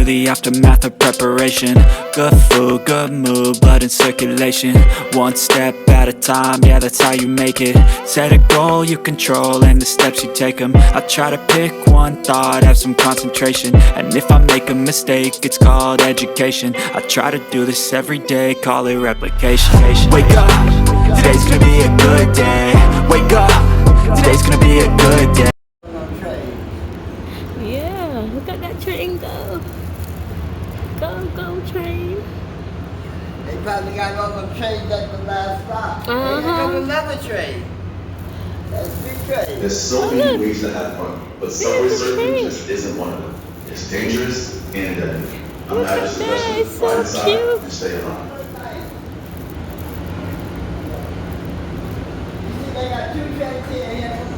the aftermath of preparation. Good food, good mood, blood in circulation. One step at a time, yeah, that's how you make it. Set a goal you control and the steps you take them. I try to pick one thought, have some concentration. And if I make a mistake, it's called education. I try to do this every day, call it replication. Wake up, today's gonna be a good day. Wake up, today's gonna be a good day. Yeah, look at that train go. Go train. They probably got all the trains at the last stop. Uh-huh. Here comes another train. That's big train. There's so many ways to have fun, but subway surfing just isn't one of them. It's dangerous and deadly. I'm not just suggesting It's so ride inside cute. and stay alive. You see, they got two trains here.